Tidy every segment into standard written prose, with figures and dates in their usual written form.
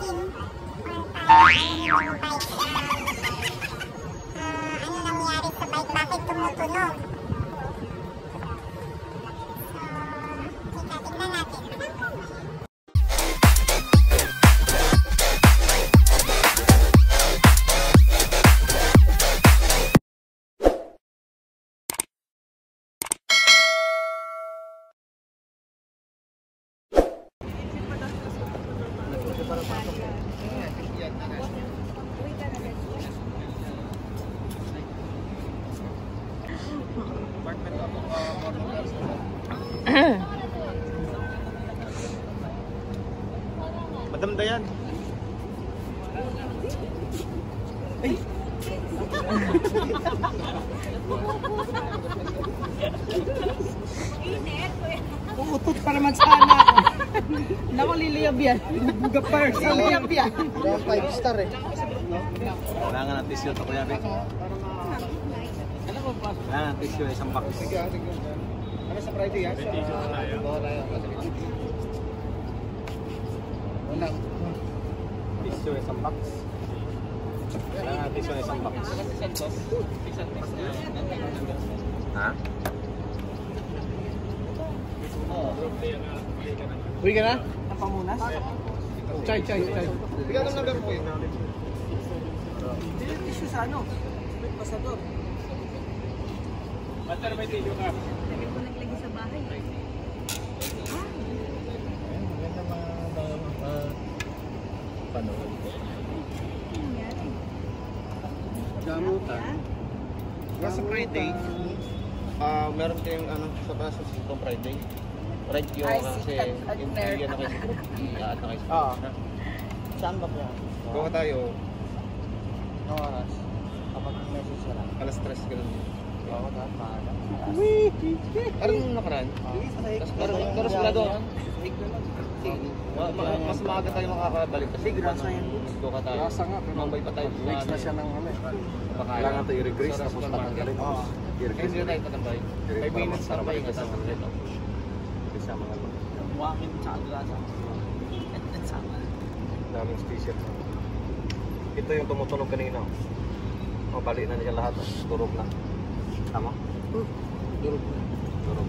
yung bike. Ano nangyari sa bike? Bakit tumutunog? So, tignan natin. Madam Dayan. Ay. Uutot pa naman sana ako. Naku, liliyab yan. Gapar, liliyab yan. 5 star eh. Kailangan ng tissue ito, Kuya Vic. Kailangan ng tissue, isang box. Ano sa Friday yan? Tissue na tayo. Wala. Tissue, isang box. Kailangan ng tissue, isang box. Ha? Uwi ka na? Napamunas? Chay. Bigyan ng number po yun. Issue sa ano? Pasador. Master, may tissue ka. Lagi ko naglagay sa bahay. Maganda mga panood. Gamutan. Sa Friday, meron kayong ano sa baso itong Friday. Right yung kasi yung yan na kayo. Lahat na kayo. Saan ba po yan? Buka tayo. Anong oras? Kapag message na lang. Alas 3 ganun. Oo, dapat maaga. Ano nung nakaraan? Pero sigurado ako. Mas maaga tayo makakabalik kasi buka tayo. Mambay pa tayo. Next na siya ng ano eh. Kailangan tayo i-regrace tapos tatanggalin. Hindi na tayo tatambay. 5 minutes tambay nga sa dito. Sa mga Buwakin sa agrasa. daming species. Ito yung tumutunog kanina. Mabali na niya lahat. Durog na. Tama? Durog na. Durog.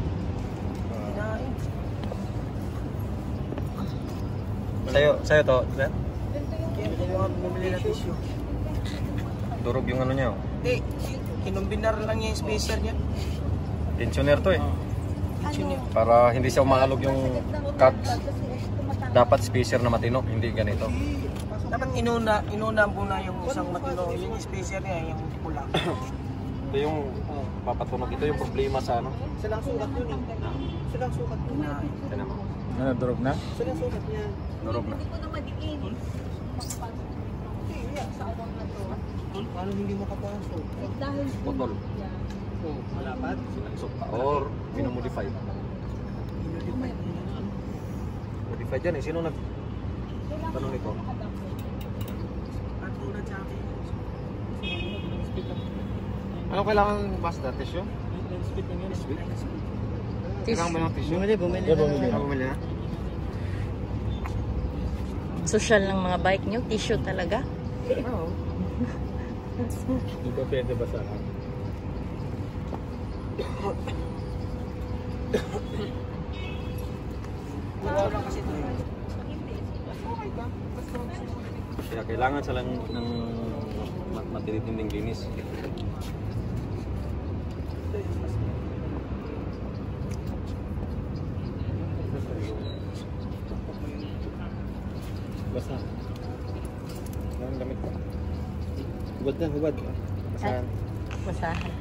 Sa'yo to, Sir? Yung bumili na tissue. Durog yung ano niya. Hindi, kinumbinar lang niya yung spacer niya. Tensioner to eh. Tensioner. Para hindi siya umaalog yung cuts. Dapat spacer na matino, hindi ganito. Dapat inuna muna yung isang matino. Yung spacer niya, yung pula. Ito yung papatunog. Ito yung problema sa ano. Silang sukat yun eh. Silang sukat yun na. Yan naman. Ano, durog na? Silang sukat niya. Durog na. Hindi ko na madiin. Sa awang na to. Paano hindi makapasok? Dahil Putol. Oh, malapad? Sinagsok ka or minamodify. Modify dyan eh. Sino tanong nito? At una sa akin. Ano kailangan basta? Tissue? Kailangan ba ng tissue? Bumili na. Social ng mga bike nyo, tissue talaga. Oo. Hindi ko pwede ba sa akin? Wala kasi ito. Kaya kailangan sila ng matitinding linis. Basta. Ang gamit ko. Hubad na, hubad. Basahan. Basahan.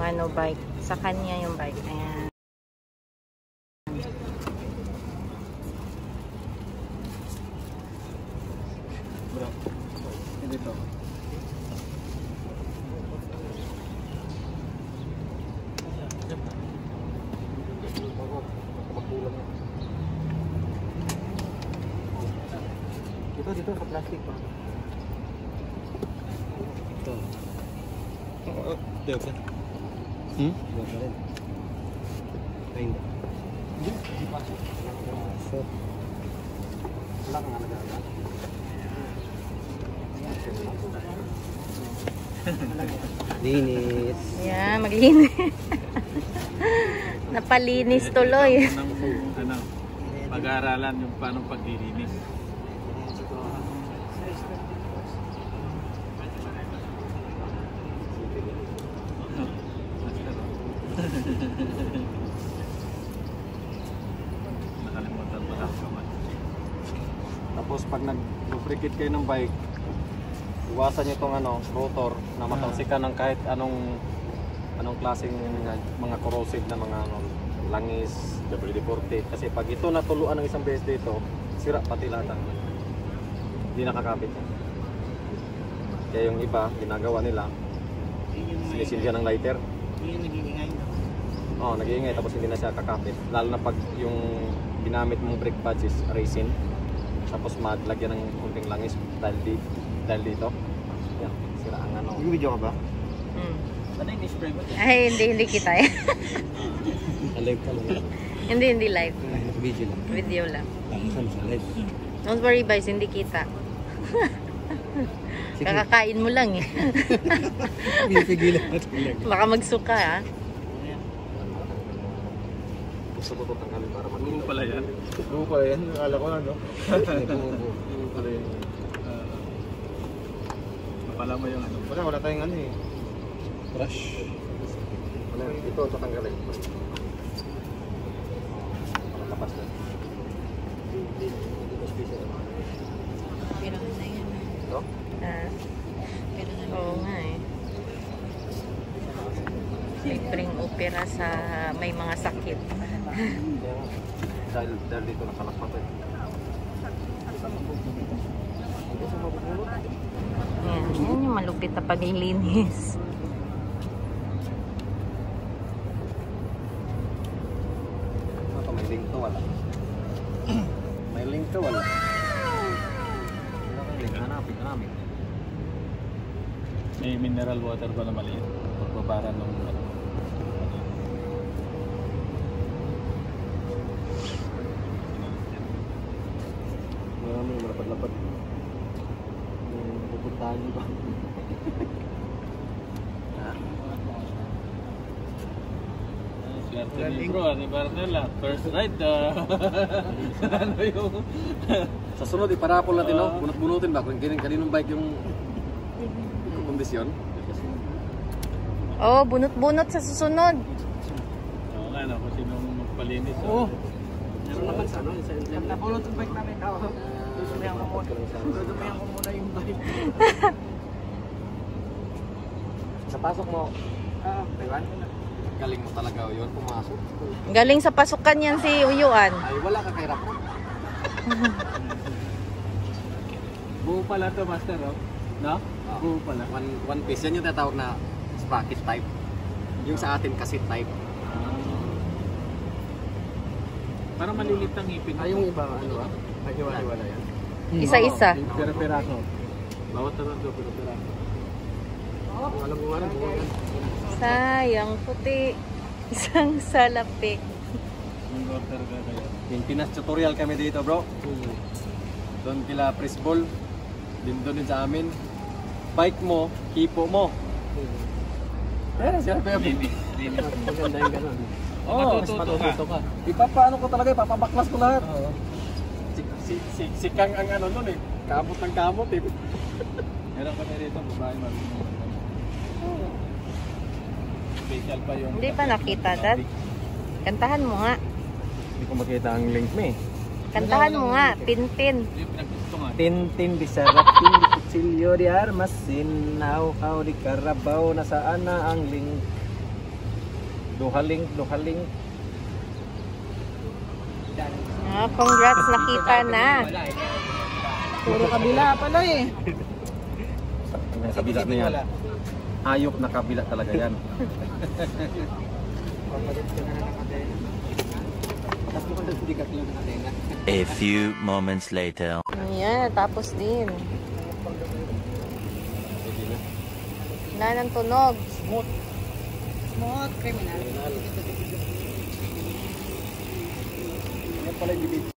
ano bike. Sa kanya yung bike. Ayan. Bro, hindi to. Dito sa plastic pa. Ito. Dito. Dito rin. Ayun. Hindi pasok. So, wala kang nagagawa. Linis. Yeah, maglinis. Napalinis tuloy. Ano, pag-aaralan yung paano paglilinis. Nakalimutan pa lang kamay. Tapos pag nag-lubricate kayo ng bike, iwasan nyo itong rotor na matalsikan ng kahit anong klaseng mga corrosive na mga langis, WD-40. Kasi pag ito natuluan ng isang beses dito, sira pati lahat. Hindi nakakapit. Kaya yung iba, ginagawa nila, sinisilya ng lighter. Yung nag-iingay na. Oo, nag-iingay tapos hindi na siya kakapit. Lalo na pag yung ginamit mong brake pads is resin, tapos maglagyan ng kunting langis dahil dito. Yan, sira ang ano. Nag-video ka ba? Ano yung display mo? Ay, hindi kita eh. Live ka lang. hindi live. Video lang. Video lang. Saan sa live? Don't worry guys, hindi kita. Kakakain mo lang eh. Sige lang. Baka magsuka ah. Gusto ko ito tanggalin para Puro pala yan. Puro pala yan. Akala ko ano. Puro pala yan. Napala mo yung ano. Wala tayong ano eh. Brush. Wala, ito tatanggalin. Tapos na. Pero na yan. Ito? Oo nga eh. Libreng opera sa may mga sakit. Dahil dito nakalakpat eh. Yan yung malupit na paglilinis. Ito, may link to wala. May link to wala. Hanapin namin. May mineral water ba na maliit? Pagbabara ng ano. Marami malapad-lapad. Pupuntahan niyo ba? Swerte ni bro, ni Barnella. First ride. Ano yung... Sa sunod, iparapol natin, no? Bunot-bunutin ba? Kung kaninong bike yung kondisyon. Oh, bunot-bunot sa susunod. Oo nga, no? Kung sinong magpalinis. Oo. Meron naman sa ano? Napulot yung bike namin. Dudumihan ko muna yung bike. Sa pasok mo, Iwan, galing mo talaga yun, pumasok. Galing sa pasukan yan si Uyuan. Ay, wala ka kay Rapon. Buo pala to, master, oh. No? Buo pala. One piece, yan yung tatawag na sprocket type. Yung sa atin kasi type. Parang malilit ang ngipin. Ay, yung iba, ano ah? Ay, wala yan. Isa-isa. Pera-peraso. Bawat tarando, pera-peraso. Alam mo nga, buo yan. Sayang puti. Isang salapik. Yung order ka kaya. Yung Pinas tutorial kami dito, bro. Doon kila press ball. Doon din sa amin. Bike mo, hipo mo. Pero siya pa yung Linis. maganda yung ganun. Oo, matututo ka. Ipapaano ko talaga, ipapabaklas ko lahat. Si Kang ang ano nun eh. Kamot ng kamot eh. Meron kami rito, babae marunong. Special pa yung... Hindi pa nakita, Dad? Kantahan mo nga. Hindi ko makita ang link mo eh. Kantahan mo nga. Pinpin. Yung pinagpisto nga. Tintin di sarapin, di kutsilyo di armasin, nauhaw di karabaw, nasaan na ang link. Duhaling. Congrats, nakita na. Puro kabila pala eh. Yung kabila na yan. Ayok na kabila talaga yan. A few moments later. Ayan, tapos din. Wala ng tunog. Smooth criminal. Yan pala yung